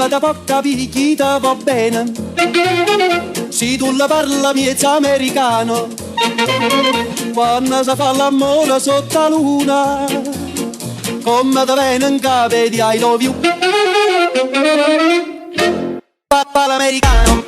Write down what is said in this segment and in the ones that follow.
ma te può capire chi te va bene. Se tu la parla miezza americano, quando si fa l'amore sotto la luna, come te viene in capo di I love you. Papà l'americano.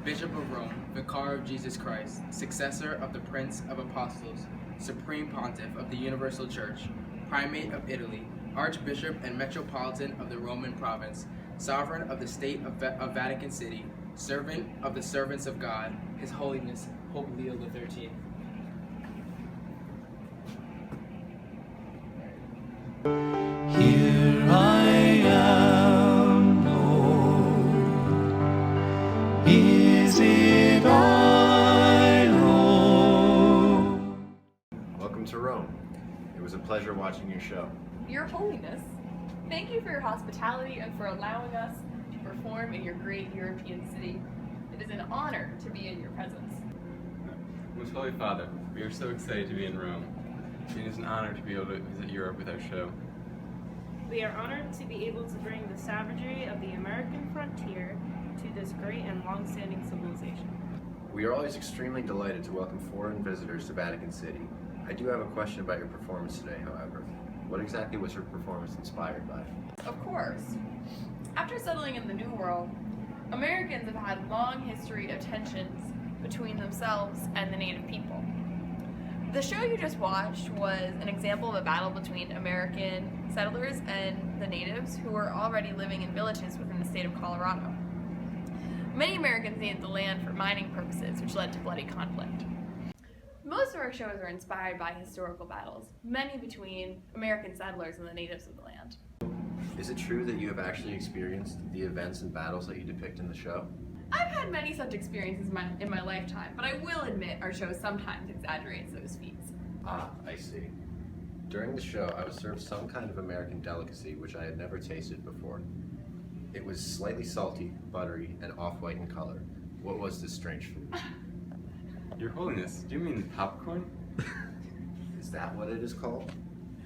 Bishop of Rome, Vicar of Jesus Christ, successor of the Prince of Apostles, Supreme Pontiff of the Universal Church, Primate of Italy, Archbishop and Metropolitan of the Roman Province, Sovereign of the State of Vatican City, Servant of the Servants of God, His Holiness Pope Leo XIII. Here I am, Lord. Is it I, Lord? Welcome to Rome. It was a pleasure watching your show. Your Holiness, thank you for your hospitality and for allowing us to perform in your great European city. It is an honor to be in your presence. Most Holy Father, we are so excited to be in Rome. It is an honor to be able to visit Europe with our show. We are honored to be able to bring the savagery of the American frontier to this great and long-standing civilization. We are always extremely delighted to welcome foreign visitors to Vatican City. I do have a question about your performance today, however. What exactly was your performance inspired by? Of course. After settling in the New World, Americans have had long history of tensions between themselves and the native people. The show you just watched was an example of a battle between American settlers and the natives who were already living in villages within the state of Colorado. Many Americans needed the land for mining purposes, which led to bloody conflict. Most of our shows are inspired by historical battles, many between American settlers and the natives of the land. Is it true that you have actually experienced the events and battles that you depict in the show? I've had many such experiences in my lifetime, but I will admit our show sometimes exaggerates those feats. Ah, I see. During the show, I was served some kind of American delicacy which I had never tasted before. It was slightly salty, buttery, and off-white in color. What was this strange food? Your Holiness, do you mean popcorn? Is that what it is called?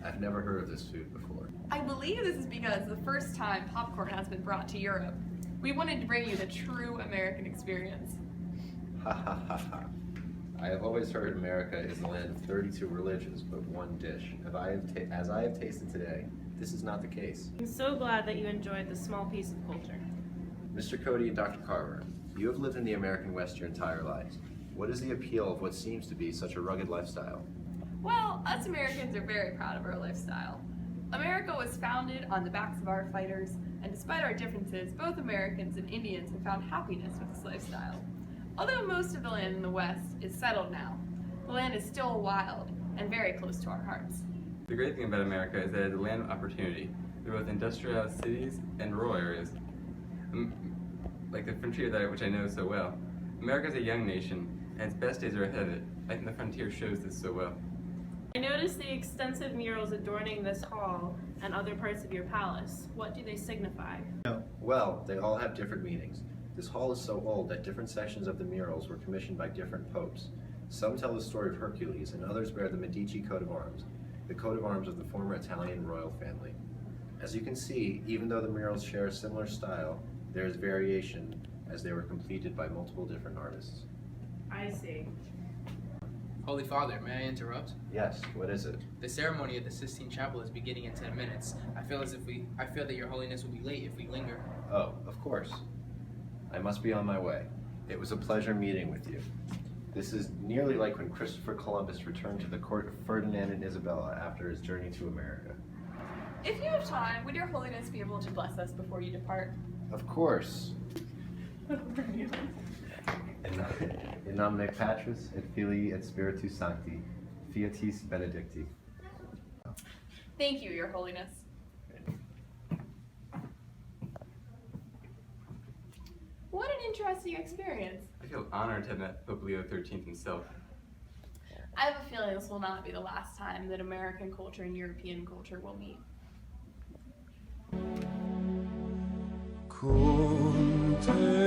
I've never heard of this food before. I believe this is because the first time popcorn has been brought to Europe. We wanted to bring you the true American experience. Ha ha ha ha. I have always heard America is the land of 32 religions, but one dish. As I have tasted today, this is not the case. I'm so glad that you enjoyed this small piece of culture. Mr. Cody and Dr. Carver, you have lived in the American West your entire lives. What is the appeal of what seems to be such a rugged lifestyle? Well, us Americans are very proud of our lifestyle. America was founded on the backs of our fighters, and despite our differences, both Americans and Indians have found happiness with this lifestyle. Although most of the land in the West is settled now, the land is still wild and very close to our hearts. The great thing about America is that it is a land of opportunity. There are both industrial cities and rural areas, like the frontier which I know so well. America is a young nation, and its best days are ahead of it. I think the frontier shows this so well. I noticed the extensive murals adorning this hall and other parts of your palace. What do they signify? Well, they all have different meanings. This hall is so old that different sections of the murals were commissioned by different popes. Some tell the story of Hercules, and others bear the Medici coat of arms, the coat of arms of the former Italian royal family. As you can see, even though the murals share a similar style, there is variation as they were completed by multiple different artists. I see. Holy Father, may I interrupt? Yes, what is it? The ceremony at the Sistine Chapel is beginning in 10 minutes. I feel that Your Holiness will be late if we linger. Oh, of course. I must be on my way. It was a pleasure meeting with you. This is nearly like when Christopher Columbus returned to the court of Ferdinand and Isabella after his journey to America. If you have time, would Your Holiness be able to bless us before you depart? Of course. In nomine Patris et Filii et Spiritus Sancti, Fiatis Benedicti. Thank you, Your Holiness. What an interesting experience. I feel honored to have met Pope Leo XIII himself. I have a feeling this will not be the last time that American culture and European culture will meet. Conte